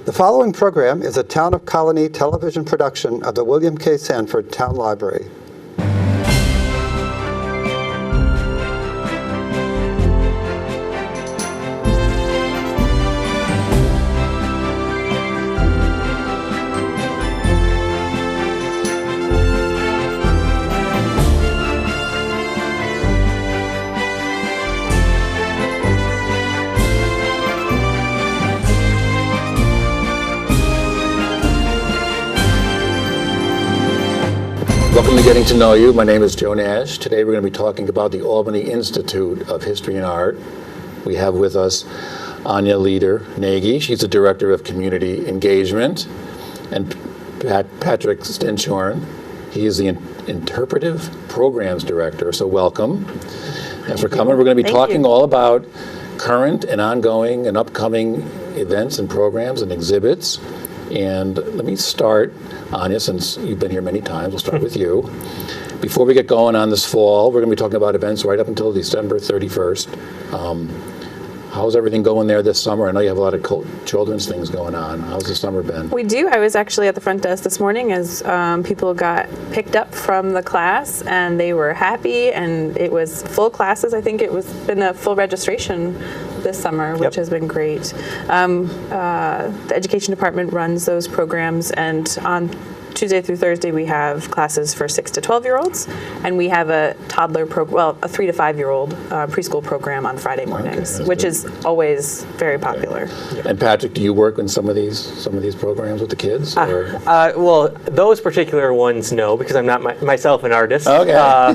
The following program is a Town of Colonie television production of the William K. Sanford Town Library. Welcome to Getting to Know You. My name is Joe Nash. Today we're going to be talking about the Albany Institute of History and Art. We have with us Aine Leader-Nagy. She's the Director of Community Engagement. And Patrick Stenshorn. He is the Interpretive Programs Director. So welcome. Thanks for coming. We're going to be talking all about current and ongoing and upcoming events and programs and exhibits. And let me start, Aine, since you've been here many times, we'll start with you. Before we get going on this fall, we're going to be talking about events right up until December 31st. How's everything going there this summer? I know you have a lot of children's things going on. How's the summer been? We do. I was actually at the front desk this morning as people got picked up from the class, and they were happy, and it was full classes. I think it was been a full registration this summer, which has been great. The education department runs those programs, and on Tuesday through Thursday we have classes for 6 to 12-year-olds, and we have a toddler a 3 to 5-year-old preschool program on Friday mornings, which is always very popular. Okay. And Patrick, do you work in some of these programs with the kids? Well, those particular ones, no, because I'm not myself an artist. Okay.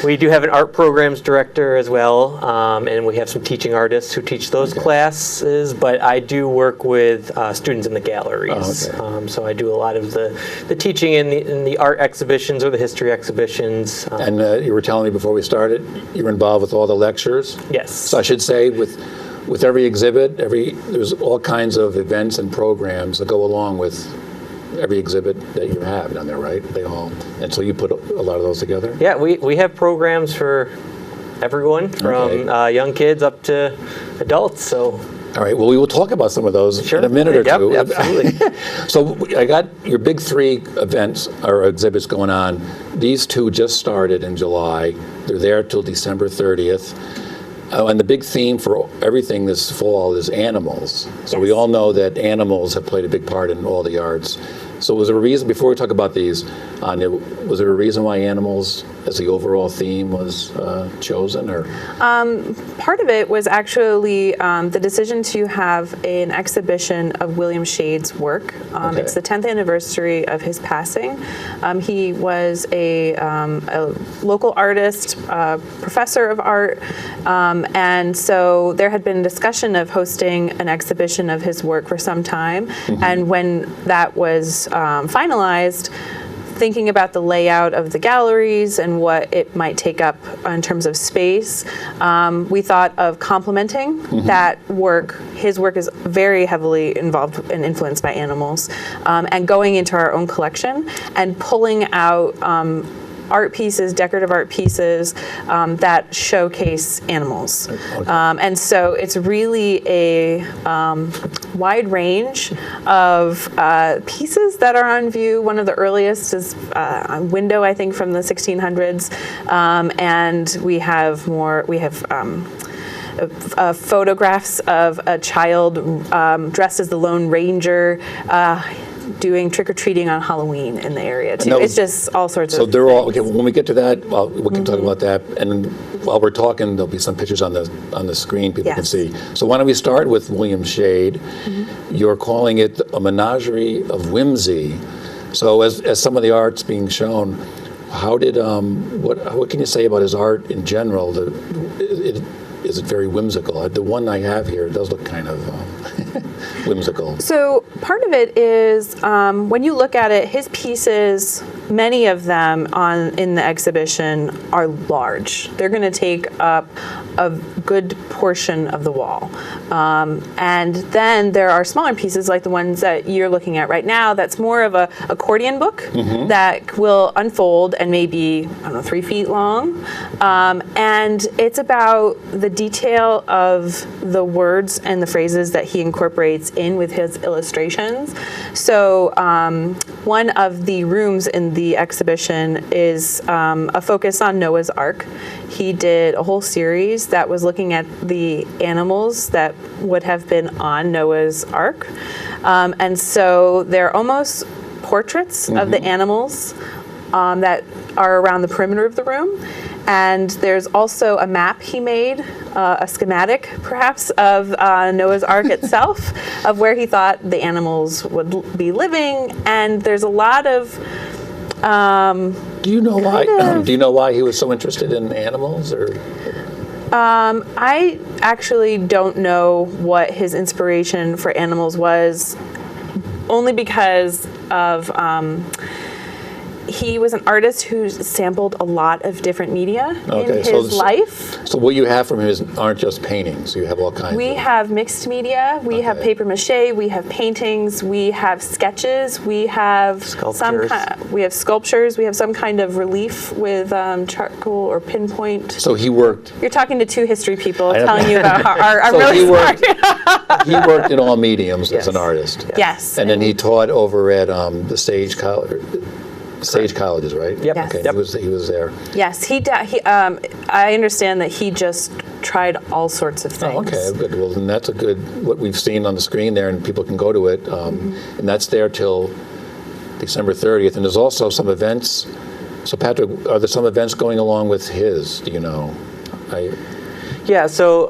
We do have an art programs director as well, and we have some teaching artists who teach those classes, but I do work with students in the galleries. So I do a lot of the teaching in the art exhibitions or the history exhibitions. And you were telling me before we started, you're involved with all the lectures? Yes. So I should say with every exhibit, there's all kinds of events and programs that go along with every exhibit that you have down there, right? And so you put a lot of those together? Yeah, we have programs for everyone, from young kids up to adults. So. All right, well, we will talk about some of those in a minute or two. Absolutely. So I got your big 3 events or exhibits going on. These 2 just started in July. They're there till December 30th. And the big theme for everything this fall is animals. So we all know that animals have played a big part in all the arts. So was there a reason, before we talk about these, was there a reason why animals as the overall theme was chosen? Or part of it was actually the decision to have an exhibition of William Shade's work. It's the 10th anniversary of his passing. He was a local artist, professor of art, and so there had been discussion of hosting an exhibition of his work for some time. And when that was finalized, thinking about the layout of the galleries and what it might take up in terms of space, we thought of complementing that work. His work is very heavily involved and influenced by animals, and going into our own collection and pulling out art pieces, decorative art pieces that showcase animals. And so it's really a wide range of pieces that are on view. One of the earliest is a window, I think, from the 1600s. And we have photographs of a child dressed as the Lone Ranger, doing trick-or-treating on Halloween in the area too. It's just all sorts of. So they're all okay. When we get to that, we can talk about that. And while we're talking, there'll be some pictures on the screen people can see. So why don't we start with William Shade? You're calling it a menagerie of whimsy. So as some of the art's being shown, how did what can you say about his art in general? Is it very whimsical? The one I have here does look kind of whimsical. So part of it is when you look at it, his pieces, many of them in the exhibition are large. They're going to take up a good portion of the wall. And then there are smaller pieces like the ones that you're looking at right now that's more of a accordion book that will unfold and maybe, I don't know, 3 feet long. And it's about the detail of the words and the phrases that he incorporates in with his illustrations. So one of the rooms in the exhibition is a focus on Noah's Ark. He did a whole series that was looking at the animals that would have been on Noah's Ark. And so they're almost portraits of the animals that are around the perimeter of the room. And there's also a map he made, a schematic perhaps, of Noah's Ark itself, of where he thought the animals would be living. And there's a lot of Do you know why? Do you know why he was so interested in animals, or? I actually don't know what his inspiration for animals was, only because of he was an artist who sampled a lot of different media in his life. So what you have from him aren't just paintings. You have all kinds. We have mixed media. We have paper mache. We have paintings. We have sketches. We have sculptures. We have sculptures. We have some kind of relief with charcoal or pinpoint. So he worked. You're talking to 2 history people telling you about art. I'm So really sorry. He worked in all mediums as an artist. Yes. And then he taught over at the Sage College. Sage Colleges, right? Yep. Yes. Okay. He was there. Yes, I understand that he just tried all sorts of things. Oh, okay, good. Well, then that's a good, what we've seen on the screen there, and people can go to it. And that's there till December 30th. And there's also some events. So, Patrick, are there some events going along with his? Do you know? Yeah, so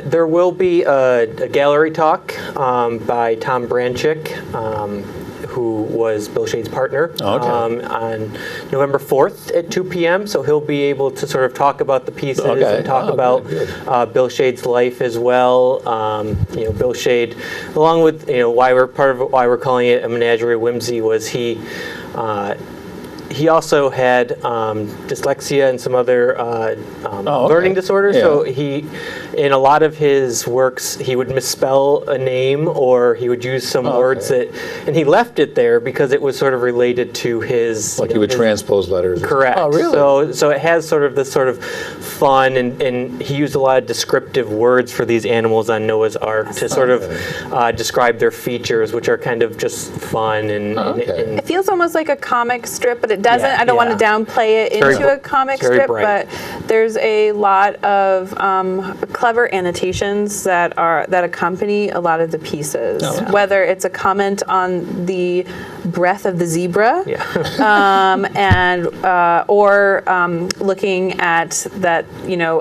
there will be a gallery talk by Tom Branchick, who was Bill Shade's partner, on November 4th at 2 p.m. So he'll be able to sort of talk about the pieces and talk about Bill Shade's life as well. Bill Shade, along with why we're calling it a menagerie of whimsy, was he also had dyslexia and some other learning disorders. Yeah. So he, in a lot of his works, he would misspell a name, or he would use some words and he left it there because it was sort of related to his. Like he would transpose letters. Correct. Oh, really? So it has sort of this sort of fun, and he used a lot of descriptive words for these animals on Noah's Ark to sort of describe their features, which are kind of just fun and it feels almost like a comic strip, but it doesn't. I don't want to downplay it into a comic strip, but there's a lot of clever annotations that accompany a lot of the pieces. Whether it's a comment on the breath of the zebra, or looking at that,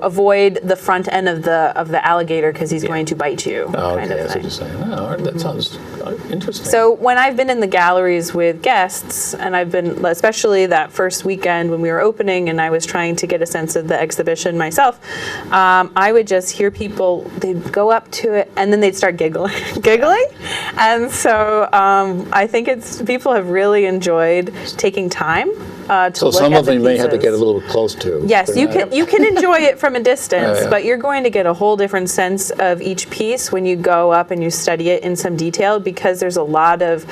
avoid the front end of the alligator because he's going to bite you. That's what you're saying. That sounds interesting. So when I've been in the galleries with guests, and I've been, especially that first weekend when we were opening and I was trying to get a sense of the exhibition myself, I would just hear people, they'd go up to it and then they'd start giggling. And so I think people have really enjoyed taking time to look at the So some of them you may have to pieces. get a little close to. Yes, you can enjoy it from a distance, but you're going to get a whole different sense of each piece when you go up and you study it in some detail, because there's a lot of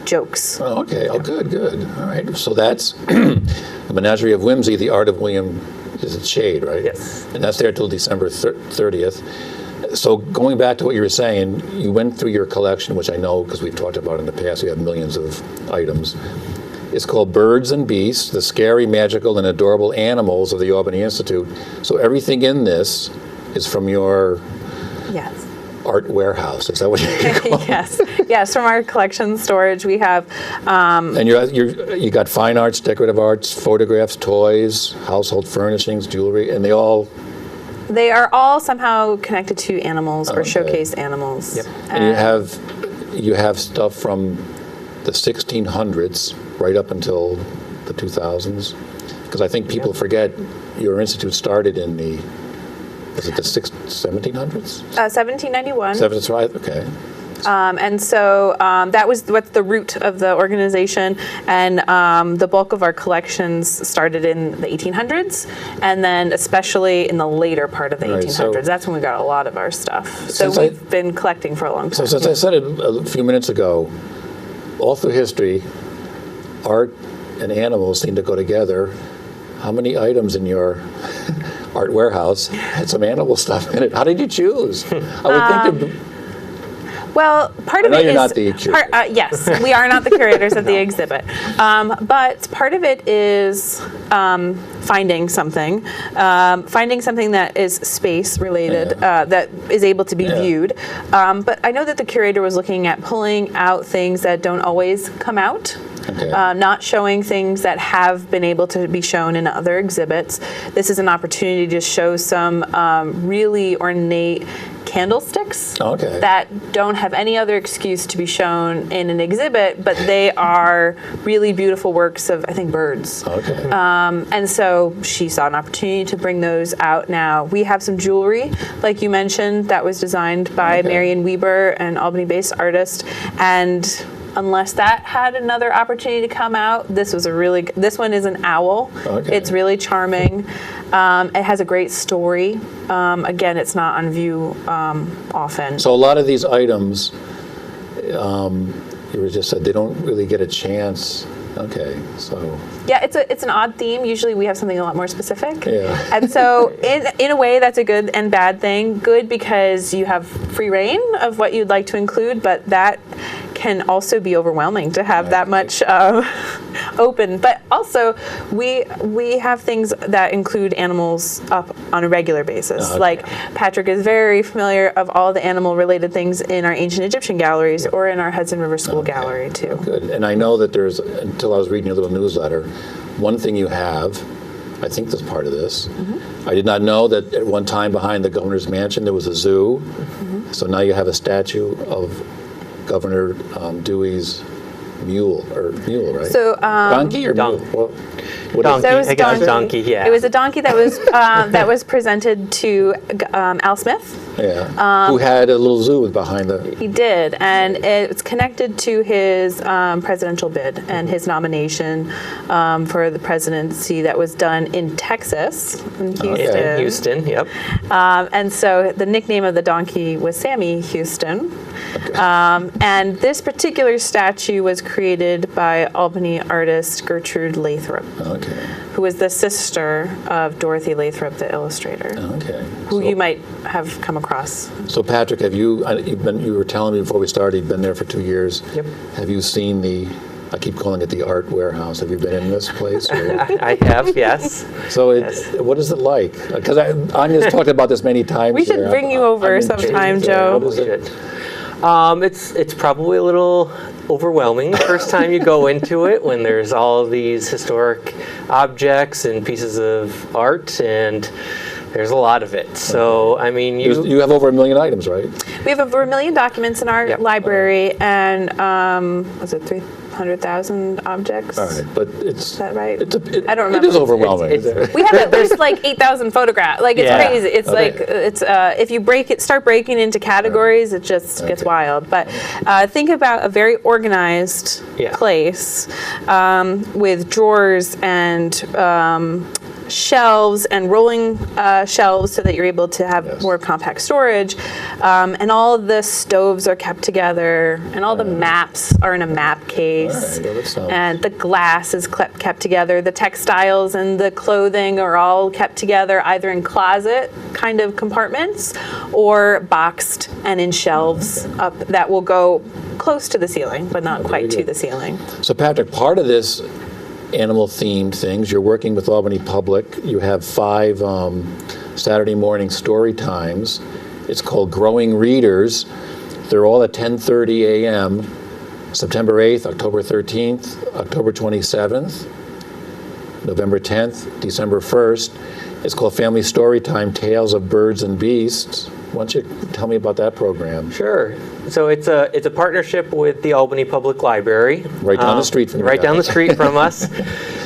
jokes. Oh, okay. Oh, good. All right. So that's the Menagerie of Whimsy, the Art of William Shade, right? Yes. And that's there till December 30th. So going back to what you were saying, you went through your collection, which I know because we've talked about in the past. You have millions of items. It's called Birds and Beasts, the Scary, Magical, and Adorable Animals of the Albany Institute. So everything in this is from your art warehouse. Is that what you call it? Yes, from our collection storage. We have and you got fine arts, decorative arts, photographs, toys, household furnishings, jewelry, and they are all somehow connected to animals or showcase animals. Yep. And you have stuff from the 1600s right up until the 2000s, because I think people forget your institute started in was it the 1700s? 1791. That's right. Okay. And so that was what the root of the organization, and the bulk of our collections started in the 1800s, and then especially in the later part of the Right, 1800s. so- That's when we got a lot of our stuff. So Since we've been collecting for a long So time. since I said it a few minutes ago, all through history, art and animals seem to go together. How many items in your art warehouse had some animal stuff in it? How did you choose? I would think Well, part of I know it you're is not the curator. yes, we are not the curators of the exhibit, but part of it is finding something that is space related, that is able to be viewed. But I know that the curator was looking at pulling out things that don't always come out. Okay. Not showing things that have been able to be shown in other exhibits. This is an opportunity to show some really ornate candlesticks Okay. that don't have any other excuse to be shown in an exhibit, but they are really beautiful works of, I think, birds. Okay. And so she saw an opportunity to bring those out now. We have some jewelry, like you mentioned, that was designed by Okay. Marion Weber, an Albany-based artist, and unless that had another opportunity to come out, this one is an owl. Okay. It's really charming. It has a great story. Again, it's not on view often. So a lot of these items, you were just said they don't really get a chance. Okay, so Yeah, it's an odd theme. Usually we have something a lot more specific. Yeah. And so in a way that's a good and bad thing. Good because you have free reign of what you'd like to include, but that can also be overwhelming to have that much open. But also we have things that include animals up on a regular basis. Okay. Like Patrick is very familiar of all the animal related things in our ancient Egyptian galleries or in our Hudson River School gallery too. good. And I know that there's, until I was reading your little newsletter, one thing you have, I think that's part of this. I did not know that at one time behind the governor's mansion there was a zoo. So now you have a statue of Governor Dewey's mule, right? So donkey or mule? What Donkey. That was I guess a donkey, yeah. It was a donkey that was that was presented to Al Smith. Yeah. Who had a little zoo behind the. He did, and it's connected to his presidential bid and his nomination for the presidency that was done in Texas, in Houston. In Houston, yep. And so the nickname of the donkey was Sammy Houston. And this particular statue was created by Albany artist Gertrude Lathrop, Okay. who was the sister of Dorothy Lathrop, the illustrator, Okay. who you might have come across. So Patrick, you were telling me before we started, you've been there for 2 years. Yep. Have you seen I keep calling it the art warehouse. Have you been in this place? Or? I have, yes. So what is it like? Because Anya's talked about this many times. We should here. bring you over I'm sometime, intrigued. Joe. What is it? It's probably a little overwhelming the first time you go into it when there's all of these historic objects and pieces of art, and there's a lot of it. So, I mean, You have over 1 million items, right? We have over 1 million documents in our Yep. library, and was it 300,000 objects? All right, but Is that right? I I don't It is remember. overwhelming. We have at least like 8,000 photographs. Like it's Yeah. crazy. It's Okay. like it's if you start breaking into categories, it just gets Okay. wild. But think about a very organized Yeah. place with drawers and shelves and rolling shelves so that you're able to have Yes. more compact storage. And all of the stoves are kept together, and all the maps are in a map case. All right, well, that sounds- And the glass is kept together. The textiles and the clothing are all kept together either in closet kind of compartments or boxed and in shelves up that will go close to the ceiling, but not quite to good. the ceiling. So Patrick, part of this animal-themed things, you're working with Albany Public. You have 5 Saturday morning story times. It's called Growing Readers. They're all at 10:30 a.m. September 8th, October 13th, October 27th, November 10th, December 1st. It's called Family Storytime, Tales of Birds and Beasts. Why don't you tell me about that program? Sure. So it's a partnership with the Albany Public Library. Right down the street from you Right down the guys. street from us.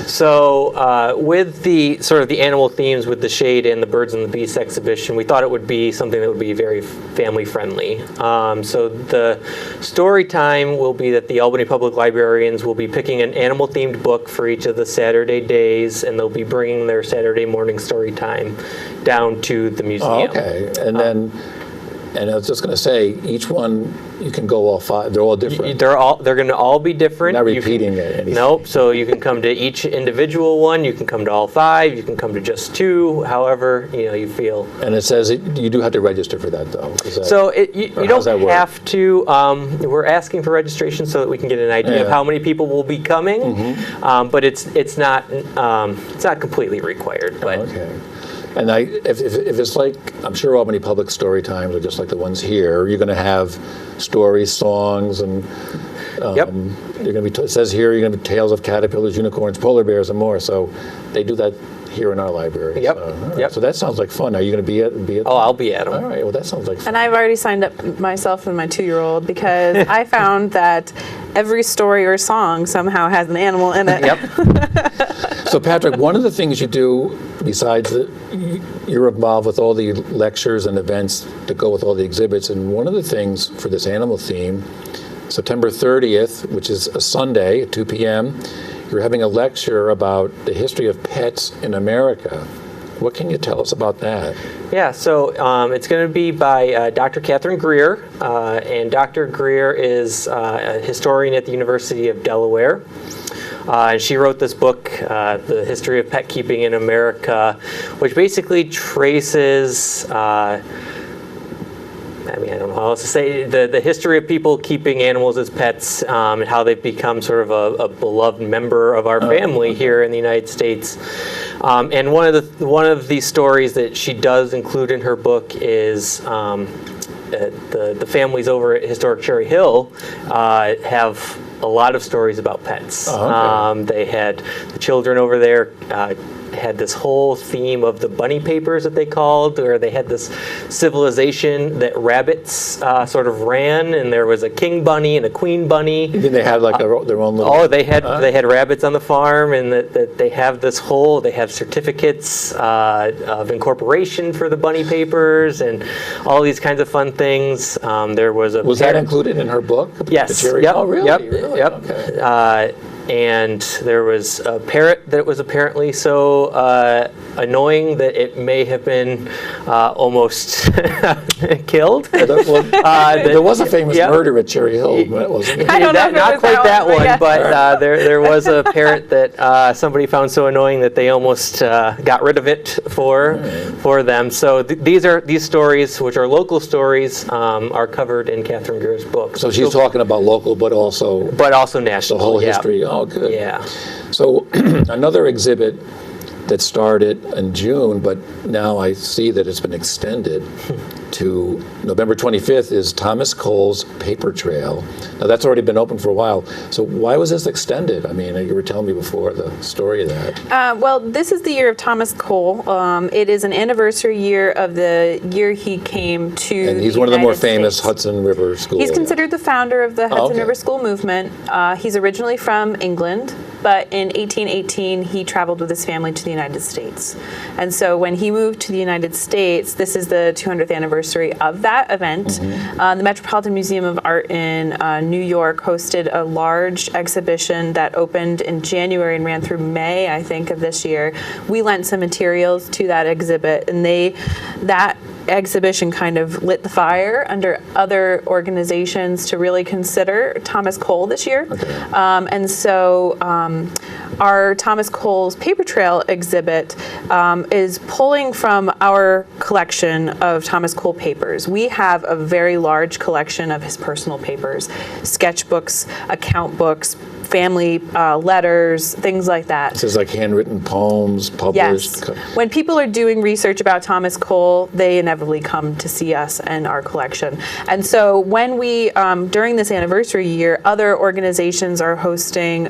So with the sort of the animal themes with the shade and the birds and the beasts exhibition, we thought it would be something that would be very family friendly. So the story time will be that the Albany Public Librarians will be picking an animal themed book for each of the Saturday days, and they'll be bringing their Saturday morning story time down to the museum. Oh, okay. And then, and I was just going to say, each one, you can go all 5. They're all different. They're going to all be different. Not repeating anything. Nope. So you can come to each individual one. You can come to all 5. You can come to just 2. However, you feel. And it says you do have to register for that, though. So you don't have to. We're asking for registration so that we can get an idea of how many people will be coming. But it's not completely required. But okay. And if it's like, I'm sure Albany Public story times are just like the ones here, you're going to have stories, songs, and Yep. you're going to be. It says here you're going to be tales of caterpillars, unicorns, polar bears, and more. So they do that here in our library. Yep. So, all right. Yep. So that sounds like fun. Are you going to be at? Oh, I'll be at them. All right. Well, that sounds like fun. And I've already signed up myself and my 2-year-old because I found that every story or song somehow has an animal in it. Yep. So Patrick, one of the things you do, besides that you're involved with all the lectures and events that go with all the exhibits, and one of the things for this animal theme, September 30th, which is a Sunday at 2 p.m., you're having a lecture about the history of pets in America. What can you tell us about that? Yeah, so it's going to be by Dr. Catherine Greer, and Dr. Greer is a historian at the University of Delaware. And she wrote this book, The History of Pet Keeping in America, which basically traces, I don't know how else to say, the history of people keeping animals as pets, and how they've become sort of a beloved member of our family here in the United States. And one of the stories that she does include in her book is the families over at Historic Cherry Hill have a lot of stories about pets. Oh, okay. They had the children over there had this whole theme of the bunny papers that they called, where they had this civilization that rabbits sort of ran, and there was a king bunny and a queen bunny. You mean they had like their own little... Oh, they had rabbits on the farm, and that they have they have certificates of incorporation for the bunny papers, and all these kinds of fun things. There was a... Was that included in her book? Yes. The Cherry? Yep. Oh, really? Yep. Really? Yep. Okay. And there was a parrot that was apparently so annoying that it may have been almost killed. There was a famous murder at Cherry Hill, wasn't there? I don't know if it Not was quite that one, yeah. but there was a parrot that somebody found so annoying that they almost got rid of it for them. So these stories, which are local stories, are covered in Catherine Greer's book. So she's talking about local, but also national. the whole yeah. history. Oh, good. Yeah. So another exhibit that started in June, but now I see that it's been extended to November 25th is Thomas Cole's Paper Trail. Now that's already been open for a while. So why was this extended? I mean, you were telling me before the story of that. Well, this is the year of Thomas Cole. It is an anniversary year of the year he came to And he's the one of the more United famous States. Hudson River School. He's considered the founder of the Hudson okay. River School movement. He's originally from England, but in 1818 he traveled with his family to the United States. And so when he moved to the United States, this is the 200th anniversary of that event. Mm-hmm. The Metropolitan Museum of Art in New York hosted a large exhibition that opened in January and ran through May, I think, of this year. We lent some materials to that exhibit, and that exhibition kind of lit the fire under other organizations to really consider Thomas Cole this year. Okay. And so our Thomas Cole's Paper Trail exhibit is pulling from our collection of Thomas Cole papers. We have a very large collection of his personal papers, sketchbooks, account books, family letters, things like that. This is like handwritten poems published. Yes. When people are doing research about Thomas Cole, they inevitably come to see us and our collection. And so when we, during this anniversary year, other organizations are hosting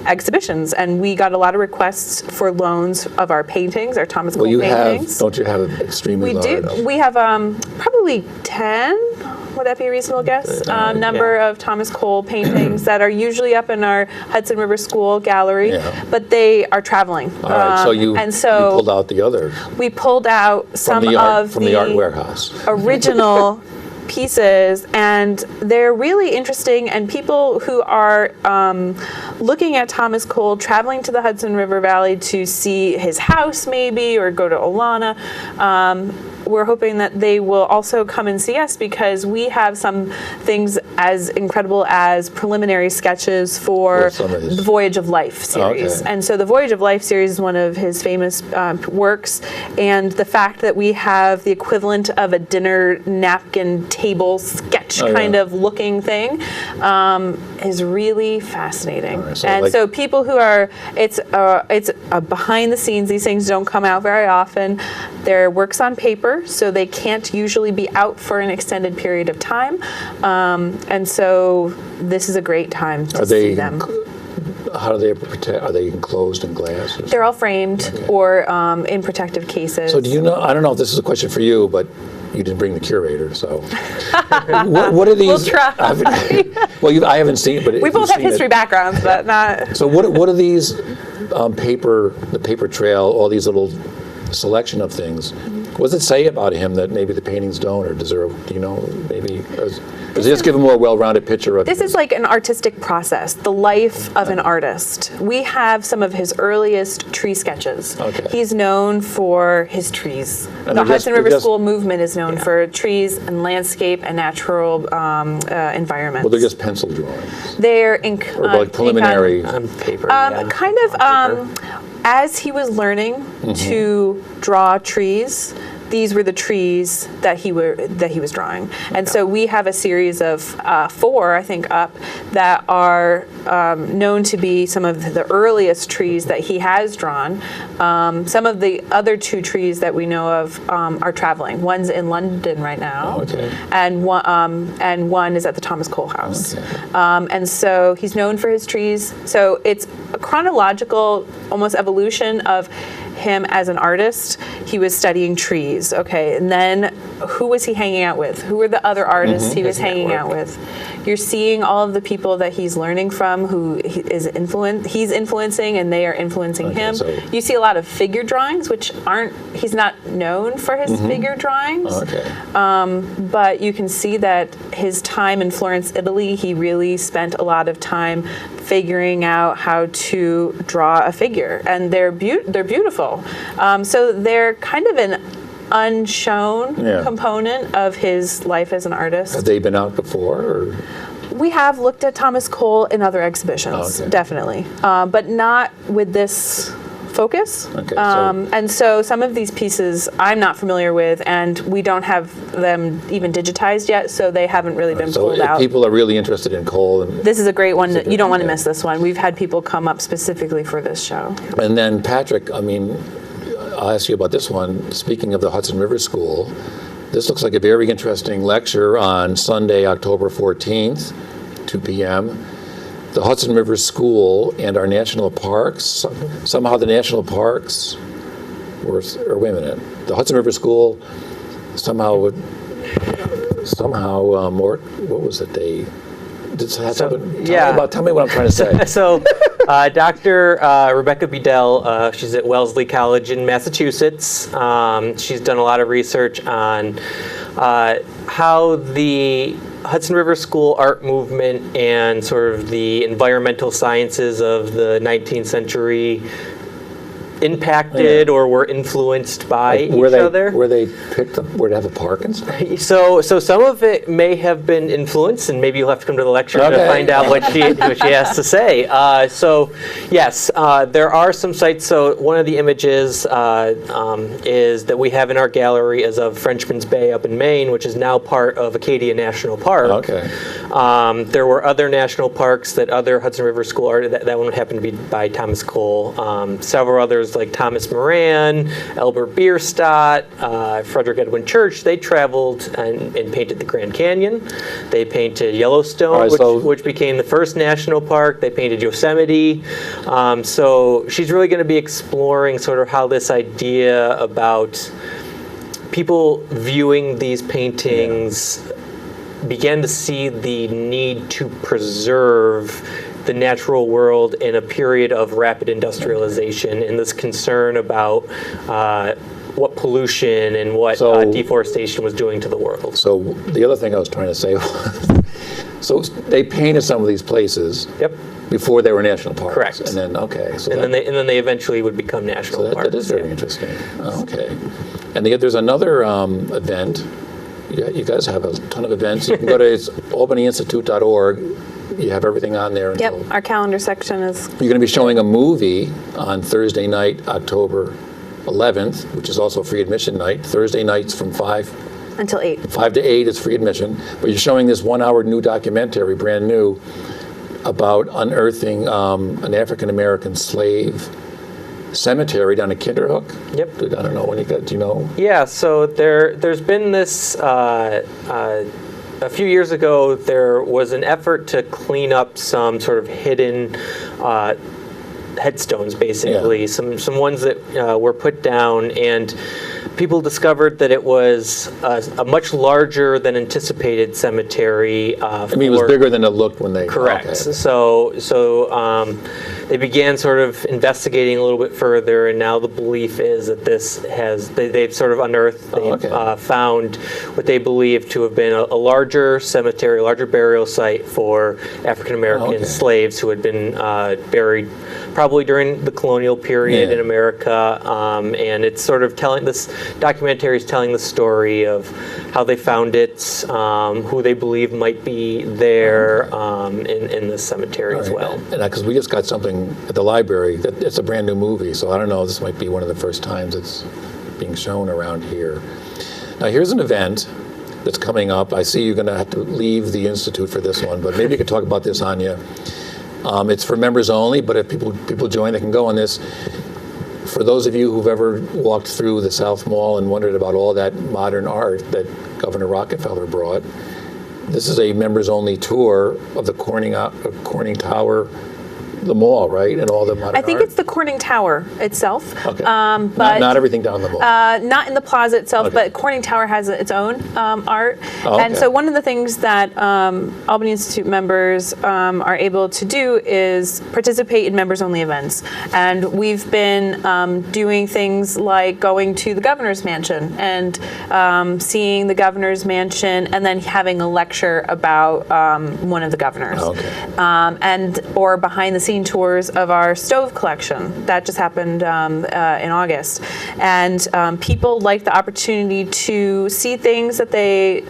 exhibitions, and we got a lot of requests for loans of our paintings, our Thomas Cole Well, paintings. don't you have an extremely We large? do. We have probably 10 Would that be a reasonable guess? Number Yeah. of Thomas Cole paintings that are usually up in our Hudson River School gallery, Yeah. but they are traveling. All right, so you pulled out the other We pulled out some from of the art warehouse. original pieces, and they're really interesting, and people who are looking at Thomas Cole, traveling to the Hudson River Valley to see his house maybe, or go to Olana, we're hoping that they will also come and see us, because we have some things as incredible as preliminary sketches for the Voyage of Life series. Okay. And so the Voyage of Life series is one of his famous works, and the fact that we have the equivalent of a dinner napkin table sketch kind of looking thing is really fascinating. Right, so and so people who are, it's behind the scenes, these things don't come out very often. They're works on paper, so they can't usually be out for an extended period of time. And so this is a great time to see them. How do they protect? Are they enclosed in glass? They're all framed or in protective cases. So do you know, I don't know if this is a question for you, but you didn't bring the curator, so. what are these? We'll try. I haven't seen it, but We both have history backgrounds, but not. So what are these the paper trail, all these little selection of things? What does it say about him that maybe the paintings don't, or do you know, maybe, does it just give a more well-rounded picture of This is like an artistic process, the life of an artist. We have some of his earliest tree sketches. Okay. He's known for his trees. And The Hudson River they're School movement is known for trees and landscape and natural environments. well, they're just pencil drawings, They're or like preliminary. On paper. kind of as he was learning to draw trees, these were the trees that he was drawing. And so we have a series of 4, I think, up that are known to be some of the earliest trees that he has drawn. Some of the other 2 trees that we know of are traveling. One's in London right now, and one is at the Thomas Cole House. And so he's known for his trees. So it's a chronological, almost evolution of him as an artist. He was studying trees, okay, and then who was he hanging out with? Who were the other artists he was hanging out with? You're seeing all of the people that he's learning from, who he's influencing, and they are influencing him. So you see a lot of figure drawings, which he's not known for his figure drawings. But you can see that his time in Florence, Italy, he really spent a lot of time figuring out how to draw a figure, and they're beautiful. So they're kind of an unshown component of his life as an artist. Have they been out before? Or? We have looked at Thomas Cole in other exhibitions, definitely, but not with this focus. And so some of these pieces I'm not familiar with, and we don't have them even digitized yet, so they haven't really been pulled out. So if people are really interested in Cole, this is a great one. You don't want to miss this one. We've had people come up specifically for this show. And then Patrick, I mean, I'll ask you about this one. Speaking of the Hudson River School, this looks like a very interesting lecture on Sunday, October 14th, 2 p.m. The Hudson River School and our national parks. Somehow the national parks or wait a minute. The Hudson River School somehow more, what was it? They did have something. Tell me what I'm trying to say. So Dr. Rebecca Bedell, she's at Wellesley College in Massachusetts. She's done a lot of research on how the Hudson River School art movement and sort of the environmental sciences of the 19th century impacted or were influenced by each other. Were they picked up, were they have a park and stuff? So some of it may have been influenced, and maybe you'll have to come to the lecture to find out what she has to say. So yes, there are some sites. So one of the images is that we have in our gallery is of Frenchman's Bay up in Maine, which is now part of Acadia National Park. There were other national parks that other Hudson River School art, that one happened to be by Thomas Cole. Several others like Thomas Moran, Albert Bierstadt, Frederick Edwin Church, they traveled and painted the Grand Canyon. They painted Yellowstone, which became the first national park. They painted Yosemite. So she's really going to be exploring sort of how this idea about people viewing these paintings began to see the need to preserve the natural world in a period of rapid industrialization and this concern about what pollution and what deforestation was doing to the world. So the other thing I was trying to say, so they painted some of these places before they were national parks. Correct. And then, so and then they eventually would become national parks. That is very interesting. Okay. And there's another event. You guys have a ton of events. You can go to albanyinstitute.org. You have everything on there. Yep, our calendar section is... You're going to be showing a movie on Thursday night, October 11th, which is also free admission night. Thursday nights from 5 until 8. 5 to 8 is free admission. But you're showing this 1-hour new documentary, brand new, about unearthing an African-American slave cemetery down in Kinderhook. Yep. I don't know when do you know? Yeah, so there's been this, a few years ago, there was an effort to clean up some sort of hidden headstones, basically, some ones that were put down, and people discovered that it was a much larger than anticipated cemetery. It was bigger than it looked when they... Correct. Okay. So they began sort of investigating a little bit further, and now the belief is that they've sort of unearthed, found what they believe to have been a larger cemetery, a larger burial site for African-American slaves who had been buried probably during the colonial period in America, and it's sort of this documentary is telling the story of how they found it, who they believe might be there in this cemetery as well. And because we just got something at the library, it's a brand new movie, so I don't know, this might be one of the first times it's being shown around here. Now here's an event that's coming up. I see you're going to have to leave the Institute for this one, but maybe you could talk about this, Anya. It's for members only, but if people join, they can go on this. For those of you who've ever walked through the South Mall and wondered about all that modern art that Governor Rockefeller brought, this is a members-only tour of the Corning Tower, the mall, right, and all the modern art? I think it's the Corning Tower itself. Okay. But not everything down the mall. Not in the plaza itself, but Corning Tower has its own art. And so one of the things that Albany Institute members are able to do is participate in members-only events. And we've been doing things like going to the governor's mansion and seeing the governor's mansion and then having a lecture about one of the governors. Or behind-the-scenes tours of our stove collection. That just happened in August. And people like the opportunity to see things that they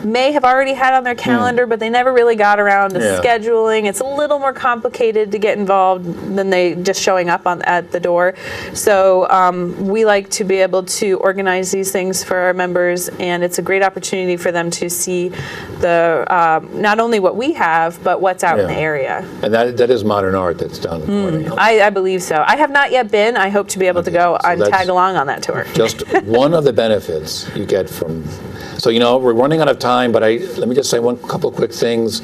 may have already had on their calendar, but they never really got around to scheduling. It's a little more complicated to get involved than they just showing up at the door. So we like to be able to organize these things for our members, and it's a great opportunity for them to see the not only what we have, but what's out in the area. And that is modern art that's down the corner. I believe so. I have not yet been. I hope to be able to go and tag along on that tour. Just one of the benefits you get from... So, we're running out of time, but let me just say one couple quick things.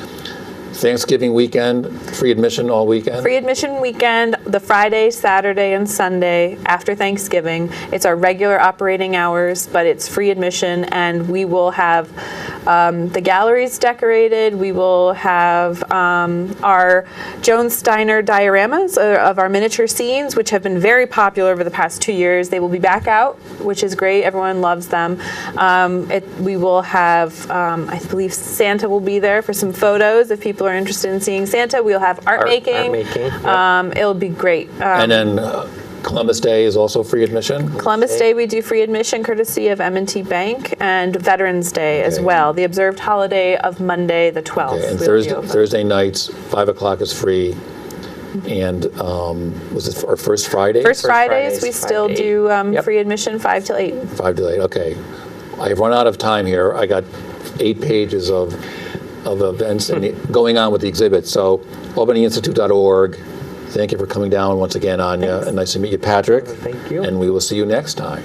Thanksgiving weekend, free admission all weekend? Free admission weekend, the Friday, Saturday, and Sunday after Thanksgiving. It's our regular operating hours, but it's free admission, and we will have the galleries decorated. We will have our Joan Steiner dioramas of our miniature scenes, which have been very popular over the past 2 years. They will be back out, which is great. Everyone loves them. We will have, I believe Santa will be there for some photos if people are interested in seeing Santa. We'll have art making. It'll be great. And then Columbus Day is also free admission? Columbus Day we do free admission courtesy of M&T Bank, and Veterans Day as well. The observed holiday of Monday the 12th. And Thursday nights, 5 o'clock is free. And was it our First Friday? First Fridays we still do free admission 5 till 8. 5 till 8, okay. I have run out of time here. I got 8 pages of events and going on with the exhibit. So albanyinstitute.org. Thank you for coming down once again, Anya. And nice to meet you, Patrick. Thank you. And we will see you next time.